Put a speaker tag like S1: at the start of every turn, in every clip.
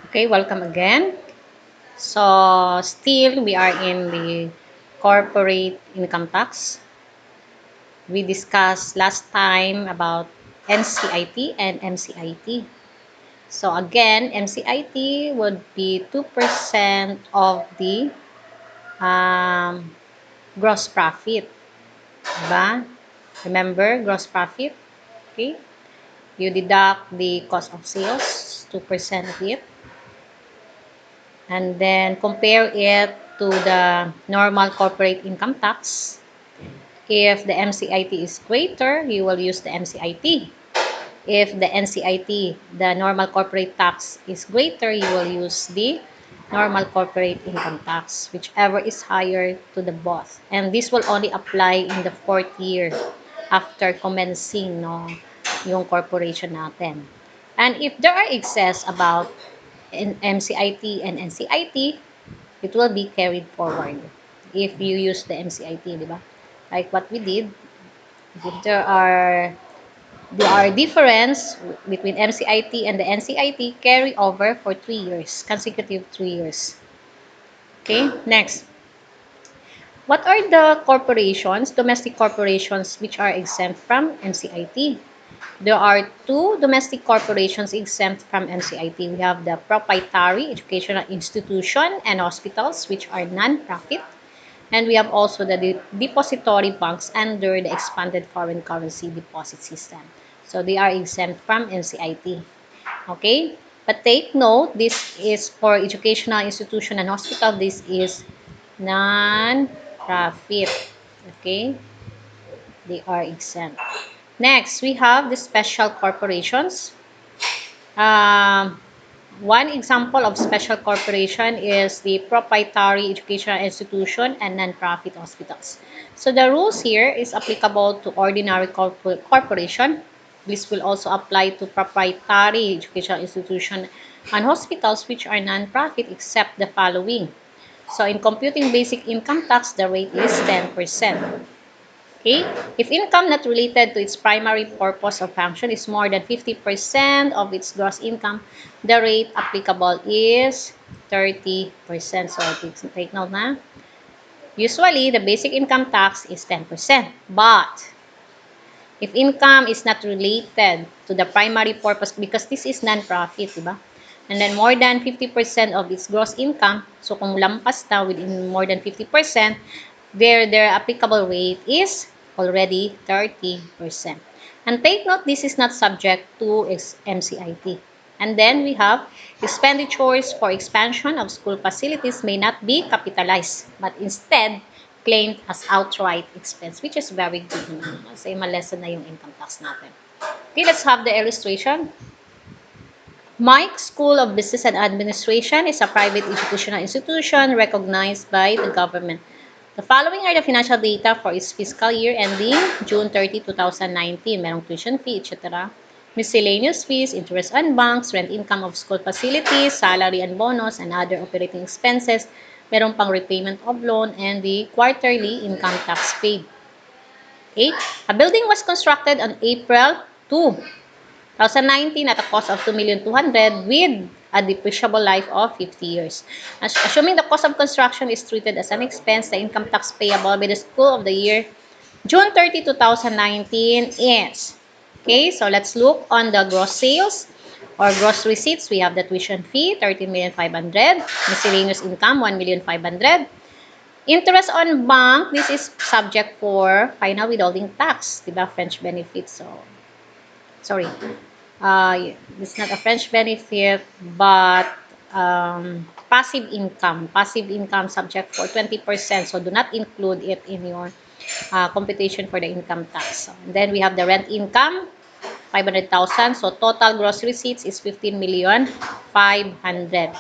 S1: Okay, welcome again. So, still we are in the corporate income tax. We discussed last time about NCIT and MCIT. So, again, MCIT would be 2% of the um, gross profit. Diba? Remember, gross profit? Okay? You deduct the cost of sales, 2% of it. And then compare it to the normal corporate income tax. If the MCIT is greater, you will use the MCIT. If the NCIT, the normal corporate tax, is greater, you will use the normal corporate income tax, whichever is higher to the both. And this will only apply in the 4th year after commencing yung corporation natin. And if there are excess about MCIT and NCIT, it will be carried forward if you use the MCIT, di ba? Like what we did, if there are difference between MCIT and the NCIT, carry over for 3 years, consecutive 3 years. Okay, next. What are the corporations, domestic corporations, which are exempt from MCIT? There are two domestic corporations exempt from MCIT. We have the proprietary educational institution and hospitals, which are non-profit. And we have also the depository banks under the expanded foreign currency deposit system. So they are exempt from MCIT. Okay? But take note, this is for educational institution and hospital. This is non-profit. Okay? They are exempt. Next, we have the special corporations. Um, One example of special corporation is the proprietary educational institution and non-profit hospitals. So the rules here is applicable to ordinary corporation. This will also apply to proprietary educational institution and hospitals which are non-profit except the following. So in computing basic income tax, the rate is 10%. Okay? If income not related to its primary purpose or function is more than 50% of its gross income, the rate applicable is 30%. So, take note na. Usually, the basic income tax is 10%. But, if income is not related to the primary purpose, because this is non-profit, diba? And then more than 50% of its gross income, so kung lampas na within more than 50%, their applicable rate is already 30%. And take note, this is not subject to MCIT. And then we have expenditures for expansion of school facilities may not be capitalized, but instead claimed as outright expense, which is very good naman. Kasi ma-lessen na yung income tax natin. Okay, let's have the illustration. Mike School of Business and Administration is a private educational institution recognized by the government. The following are the financial data for its fiscal year ending June 30, 2019. Merong tuition fee, etc. Miscellaneous fees, interest on banks, rent income of school facilities, salary and bonus, and other operating expenses. Merong pang repayment of loan and the quarterly income tax paid. Okay? A building was constructed on April 2, 2019 at a cost of 2,200,000 with a depreciable life of 50 years. Assuming the cost of construction is treated as an expense, the income tax payable by the school of the year June 30, 2019 is, okay, so let's look on the gross sales or gross receipts. We have the tuition fee, 13,500,000, miscellaneous income, 1,500,000. Interest on bank, this is subject for final withholding tax, diba? French benefits. So, sorry. It's not a French benefit, but passive income. Passive income subject for 20%. So, do not include it in your computation for the income tax. So, and then we have the rent income, 500,000. So, total gross receipts is 15,500,000.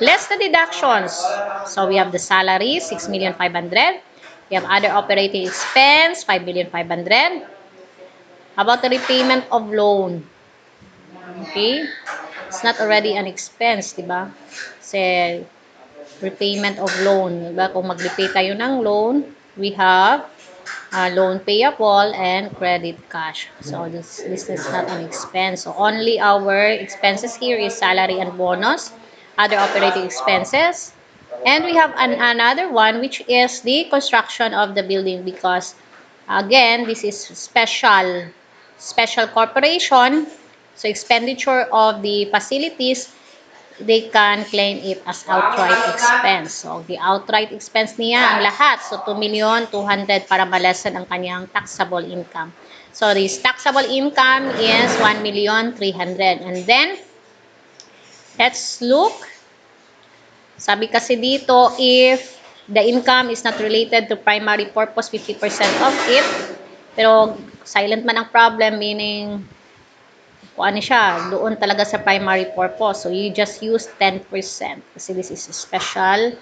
S1: Less the deductions. So, we have the salary, 6,500,000. We have other operating expense, 5,500,000. About the repayment of loan. Okay? It's not already an expense, di ba? Kasi repayment of loan. Diba? Kung mag-repay tayo ng loan, we have loan payable and credit cash. So, this is not an expense. So, only our expenses here is salary and bonus, other operating expenses. And we have another one, which is the construction of the building, because again, this is special corporation. So expenditure of the facilities, they can claim it as outright expense. So the outright expense niya ang lahat. So 2,200,000 para malasan ang kanyang taxable income. So this taxable income is 1,300,000. And then let's look. Sabi kasi dito, if the income is not related to primary purpose, 50% of it. Pero silent man ang problem, meaning kung ano siya, doon talaga sa primary purpose. So you just use 10% kasi this is a special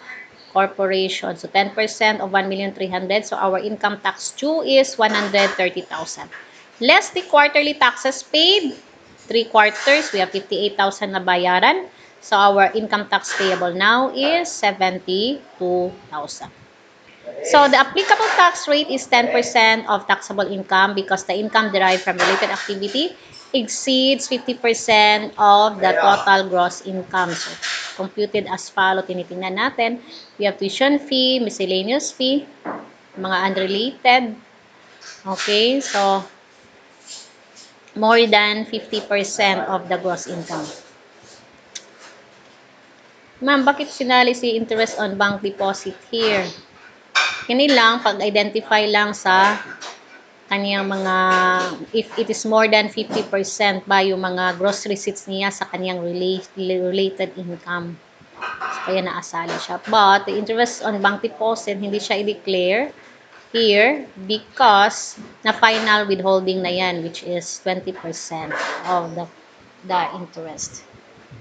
S1: corporation. So 10% of 1,300,000. So our income tax due is 130,000. Less the quarterly taxes paid, 3 quarters, we have 58,000 na bayaran. So our income tax payable now is 72,000. So the applicable tax rate is 10% of taxable income because the income derived from related activity exceeds 50% of the total gross income. So computed as follow, tinitingnan natin. We have tuition fee, miscellaneous fee, mga unrelated. Okay, so more than 50% of the gross income. Ma'am, bakit sinali si interest on bank deposit here? Kini lang, pag-identify lang sa kaniyang mga, if it is more than 50% ba yung mga gross receipts niya sa kaniyang related income. So, kaya naasali siya. But, the interest on bank deposit, hindi siya i-declare here because na final withholding na yan, which is 20% of the interest.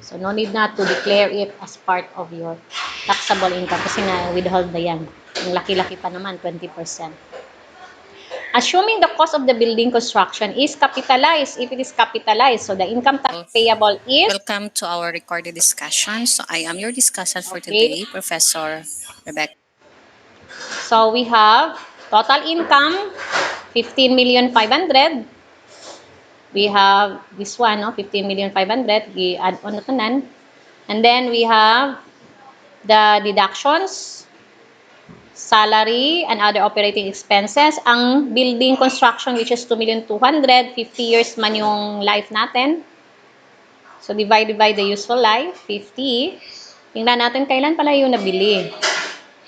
S1: So, no need na to declare it as part of your taxable income kasi na-withhold na yan. Yung laki-laki pa naman, 20%. Assuming the cost of the building construction is capitalized, if it is capitalized, so the income tax payable is...
S2: Welcome to our recorded discussion. So I am your discussant for
S1: Okay.
S2: today, Professor Rebecca.
S1: So we have total income, 15,500,000. We have this one, no, 15,500,000. We add on na tanan. And then we have the deductions, salary, and other operating expenses. Ang building construction, which is 2,200,000, 50 years man yung life natin. So, divided by the useful life, 50. Tingnan natin kailan pala yung nabili.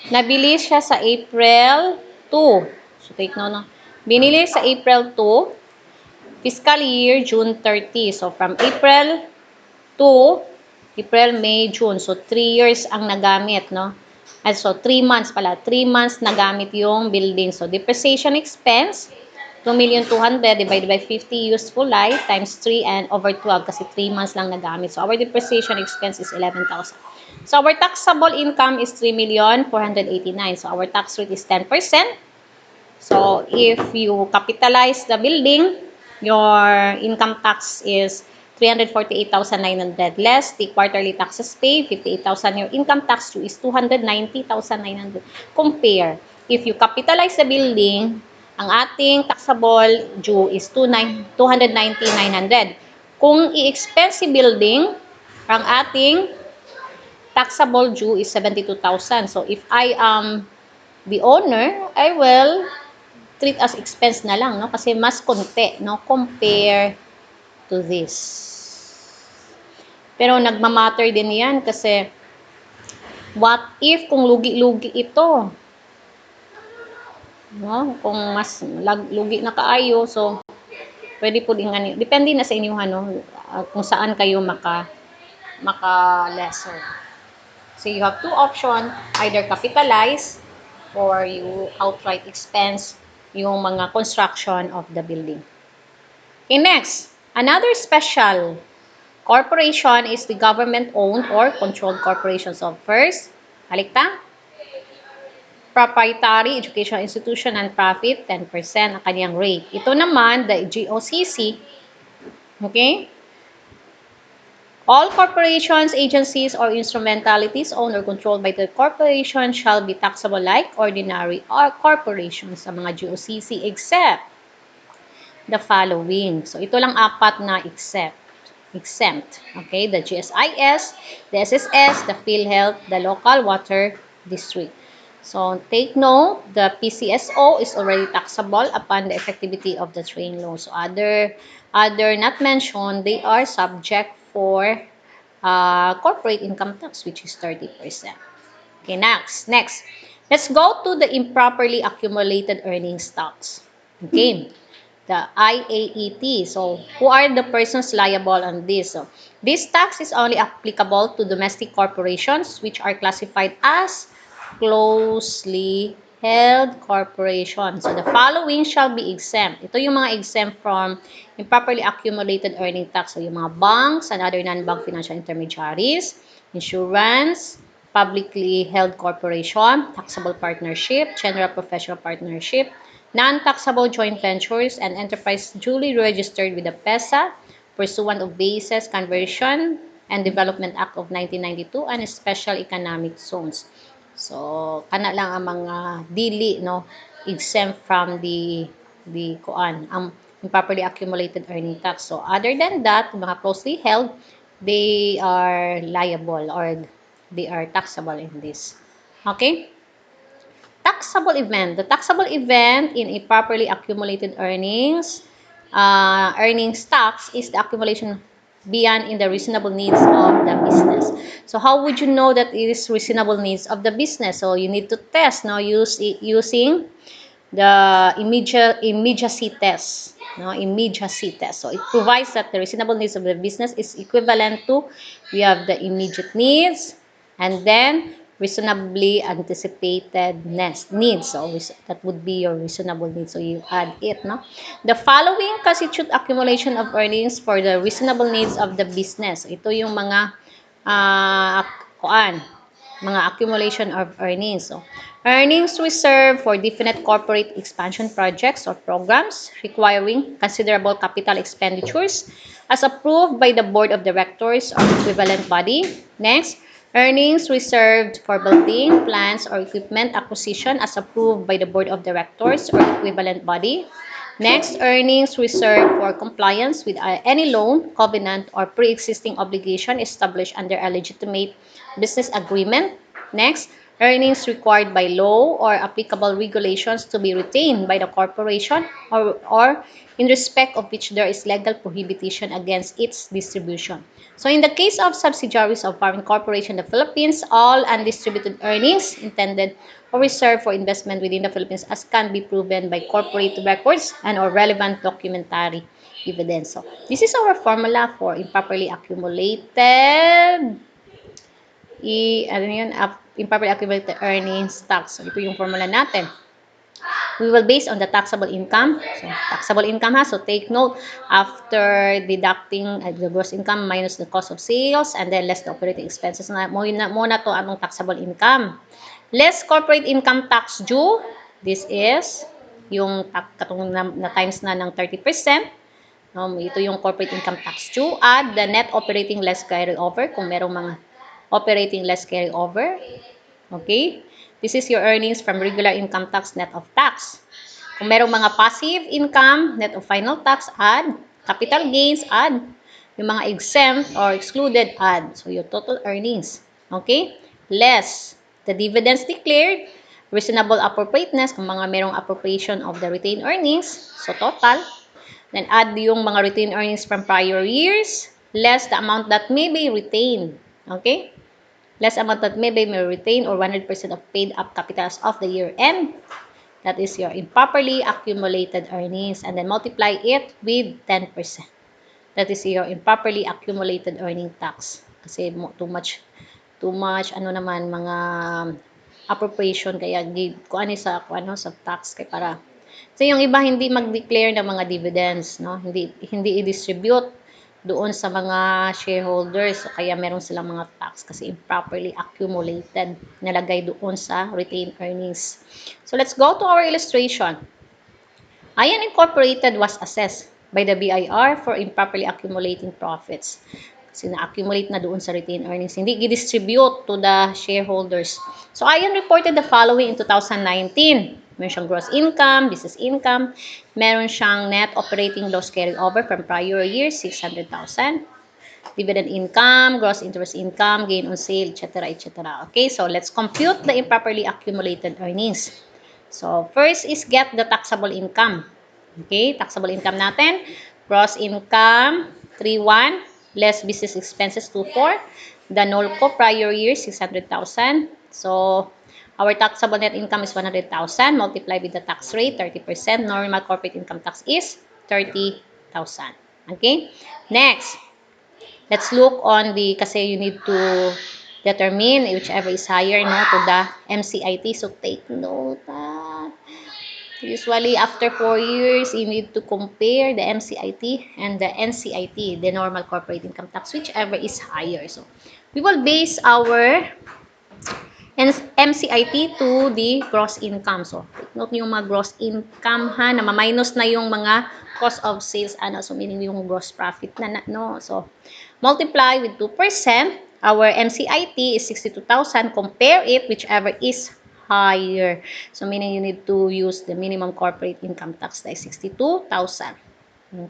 S1: Nabili siya sa April 2. So, take note, no? Binili sa April 2, fiscal year June 30. So, from April to April, May, June. So, 3 years ang nagamit, no? So, 3 months pala. 3 months nagamit yung building. So, depreciation expense, 2,200,000 divided by 50 useful life times 3 and over 12 kasi 3 months lang nagamit. So, our depreciation expense is 11,000. So, our taxable income is 3,489,000. So, our tax rate is 10%. So, if you capitalize the building, your income tax is 348,900 less the quarterly taxes paid, 58,000. Your income tax due is 290,900. Compare. If you capitalize the building, ang ating taxable due is 290,900. Kung i-expense si building, ang ating taxable due is 72,000. So, if I am the owner, I will treat as expense na lang, no? Kasi mas konti, no? Compare to this. Pero nagmamatter din yan kasi what if kung lugi-lugi ito? No? Kung mas lugi na kaayo, so pwede po din nga, depende na sa inyo, ano, kung saan kayo maka-lesser. So you have two options, either capitalize or you outright expense yung mga construction of the building. Okay, next, another special corporation is the government-owned or controlled corporation. So first, halikta, proprietary educational institution and profit, 10% ang kanyang rate. Ito naman, the GOCC, okay? All corporations, agencies, or instrumentalities owned or controlled by the corporation shall be taxable like ordinary or corporations sa mga GOCC except the following. So, ito lang apat na except. exempt. Okay, the GSIS, the SSS, the PhilHealth, the local water district. So take note, the PCSO is already taxable upon the effectivity of the train law. So other not mentioned, they are subject for corporate income tax, which is 30%. Okay, next. Let's go to the improperly accumulated earnings tax. Okay, the IAET. So, who are the persons liable on this? So, this tax is only applicable to domestic corporations which are classified as closely held corporations. So, the following shall be exempt. Ito yung mga exempt from improperly accumulated earning tax. So, yung mga banks and other non-bank financial intermediaries, insurance, publicly held corporation, taxable partnership, general professional partnership, non-taxable joint ventures, and enterprise duly registered with the PESA pursuant of Bases Conversion and Development Act of 1992 and Special Economic Zones. So, kana lang ang mga dili, no, exempt from the kuan, ang improperly accumulated earning tax. So, other than that, mga closely held, they are liable or they are taxable in this. Okay? Taxable event. The taxable event in a properly accumulated earnings tax is the accumulation beyond in the reasonable needs of the business. So how would you know that it is reasonable needs of the business? So you need to test now using the immediacy test. No, immediacy test. So it provides that the reasonable needs of the business is equivalent to we have the immediate needs and then reasonably anticipated needs. So that would be your reasonable needs. So you add it, no? The following constitute accumulation of earnings for the reasonable needs of the business. Ito yung mga kuan, mga accumulation of earnings. So, earnings reserved for definite corporate expansion projects or programs requiring considerable capital expenditures as approved by the board of directors or equivalent body. Next, earnings reserved for building, plants, or equipment acquisition as approved by the board of directors or equivalent body. Next, earnings reserved for compliance with any loan, covenant, or pre-existing obligation established under a legitimate business agreement. Next, earnings required by law or applicable regulations to be retained by the corporation or in respect of which there is legal prohibition against its distribution. So in the case of subsidiaries of foreign corporation in the Philippines, all undistributed earnings intended or reserved for investment within the Philippines as can be proven by corporate records and or relevant documentary evidence. So this is our formula for improperly accumulated improperly accumulated earnings tax. So ito yung formula natin. We will base on the taxable income. So, taxable income ha. So, take note, after deducting the gross income minus the cost of sales and then less the operating expenses. Muna to anong taxable income. Less corporate income tax due. This is yung katong na times na ng 30%. Ito yung corporate income tax due. Add the net operating less carryover kung merong mga operating less carryover. Okay? This is your earnings from regular income tax net of tax. Kung merong mga passive income, net of final tax, add. Capital gains, add. Yung mga exempt or excluded, add. So, your total earnings. Okay? Less the dividends declared, reasonable appropriateness, kung mga merong appropriation of the retained earnings, so total. Then, add yung mga retained earnings from prior years, less the amount that may be retained. Okay? Less amount that may be retained or 100% of paid up capitals of the year end. That is your improperly accumulated earnings. And then multiply it with 10%. That is your improperly accumulated earning tax. Kasi too much mga appropriation kaya sa tax kay para so yung iba hindi mag-declare ng mga dividends, no? Hindi i-distribute doon sa mga shareholders. So, kaya meron silang mga tax kasi improperly accumulated, nalagay doon sa retained earnings. So, let's go to our illustration. Ayan Incorporated was assessed by the BIR for improperly accumulating profits. Kasi na-accumulate na doon sa retained earnings. Hindi i-distribute to the shareholders. So, Ayan reported the following in 2019. Meron siyang gross income, business income. Meron siyang net operating loss carryover from prior year, 600,000. dividend income, gross interest income, gain on sale, etc., etc. Okay, so let's compute the improperly accumulated earnings. So, first is get the taxable income. Okay, taxable income natin, gross income, 3,1, less business expenses, 2,4. The NOLCO prior year, 600,000. So, our taxable net income is 100,000, multiplied with the tax rate, 30%. Normal corporate income tax is 30,000. Okay, next, let's look on the, kasi you need to determine whichever is higher, no, to the Mcit. So, take note. Usually, after 4 years, you need to compare the Mcit and the Ncit, the normal corporate income tax, whichever is higher. So, we will base our Mcit to the gross income. So, take note yung mga gross income ha, na ma-minus na yung mga cost of sales, ano, so meaning yung gross profit na, no? So, multiply with 2%. Our Mcit is 62,000. Compare it, whichever is higher. So, meaning you need to use the minimum corporate income tax na 62,000.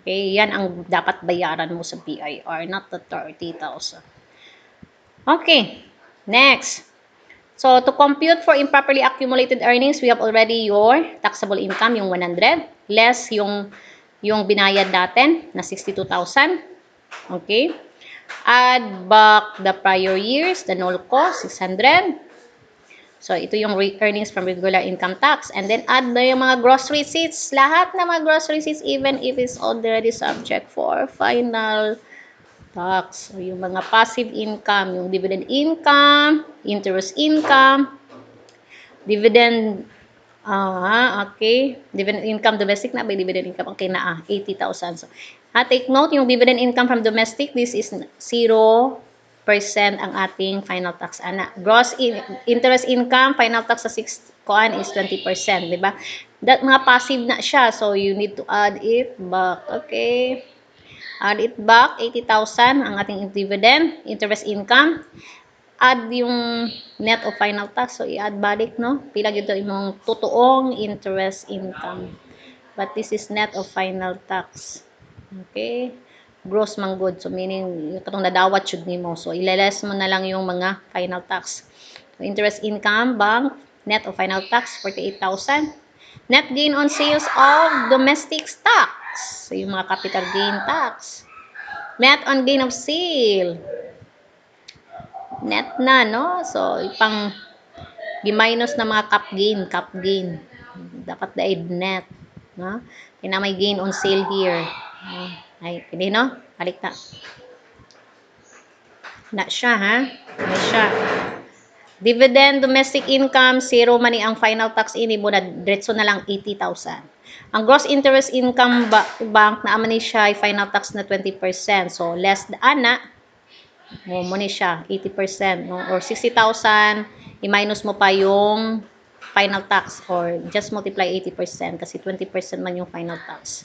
S1: Okay, yan ang dapat bayaran mo sa BIR, not the 30,000. Okay, next. So, to compute for improperly accumulated earnings, we have already your taxable income, yung 100, less yung binayad natin na 62,000. Okay? Add back the prior years, the NOLCO, 600. So, ito yung earnings from regular income tax. And then, add na yung mga gross receipts. Lahat na mga gross receipts, even if it's already subject for final tax. So, yung mga passive income, yung dividend income, interest income, dividend, okay. Dividend income domestic na, by dividend income, okay na, 80,000. So, take note, yung dividend income from domestic, this is 0% ang ating final tax. Gross interest income, final tax sa 6 koan is 20%, di ba? That mga passive na siya, so you need to add it back, okay? Add it back, 80,000 ang ating dividend, interest income. Add yung net of final tax. So, i-add balik, no? Pila dito imong totoong interest income. But this is net of final tax. Okay? Gross man good. So, meaning, yung katong nadawat yun nimo. So, ilaless mo na lang yung mga final tax. So, interest income, bank, net of final tax, 48,000. Net gain on sales of domestic stocks. So, yung mga capital gain tax. Net on gain of sale. Net na, no? So, ipang gi-minus na mga cap gain. Dapat dahil net. No? Kaya may gain on sale here. Ay, pwede, no? Balik na. Na siya, ha? Na siya. Dividend, domestic income, zero man ang final tax ini mo na diretso na lang 80,000. Ang gross interest income bank na aman ni siya ay final tax na 20%. So, less daan na, mo ni siya 80%, no? Or 60,000, i-minus mo pa yung final tax or just multiply 80% kasi 20% man yung final tax.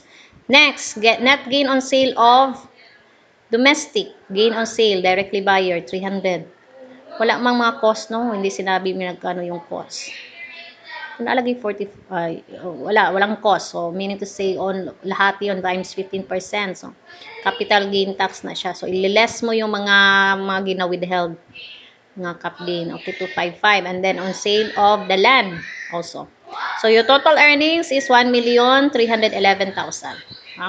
S1: Next, get net gain on sale of domestic gain on sale, directly buyer, 300. Wala mang mga cost, no? Hindi sinabi mo nagkano yung cost. Kung nalagay 40, walang cost. So, meaning to say, on lahat yun times 15%. So, capital gain tax na siya. So, ililess mo yung mga gina-withheld. Mga cap gain. Okay, 255. And then, on sale of the land also. So, your total earnings is 1,311,000.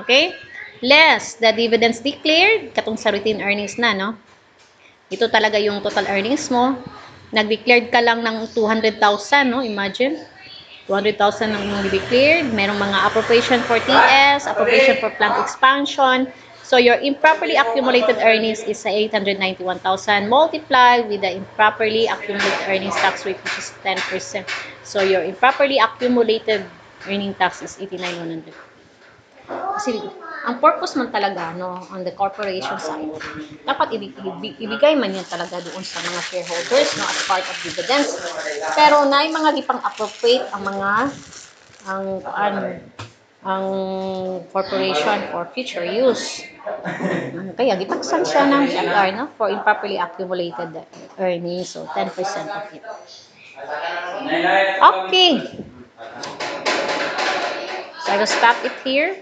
S1: Okay? Less the dividends declared, katong sa routine earnings na, no? Ito talaga yung total earnings mo. Nag-declared ka lang ng 200,000, no? Imagine. 200,000 ang iyong declared. Merong mga appropriation for TS, appropriation for plant expansion. So, your improperly accumulated earnings is 891,000 multiplied with the improperly accumulated earnings tax rate, which is 10%. So, your improperly accumulated earning tax is 89,100. Kasi, ang purpose man talaga, no, on the corporation side, dapat ibigay man yan talaga doon sa mga shareholders, no, as part of dividends. Pero, na yung mga ipang-appropriate ang corporation for future use. Kaya, gitaksan siya ng BIR, no, for improperly accumulated earnings, so 10% of it. Okay. So, I will stop it here.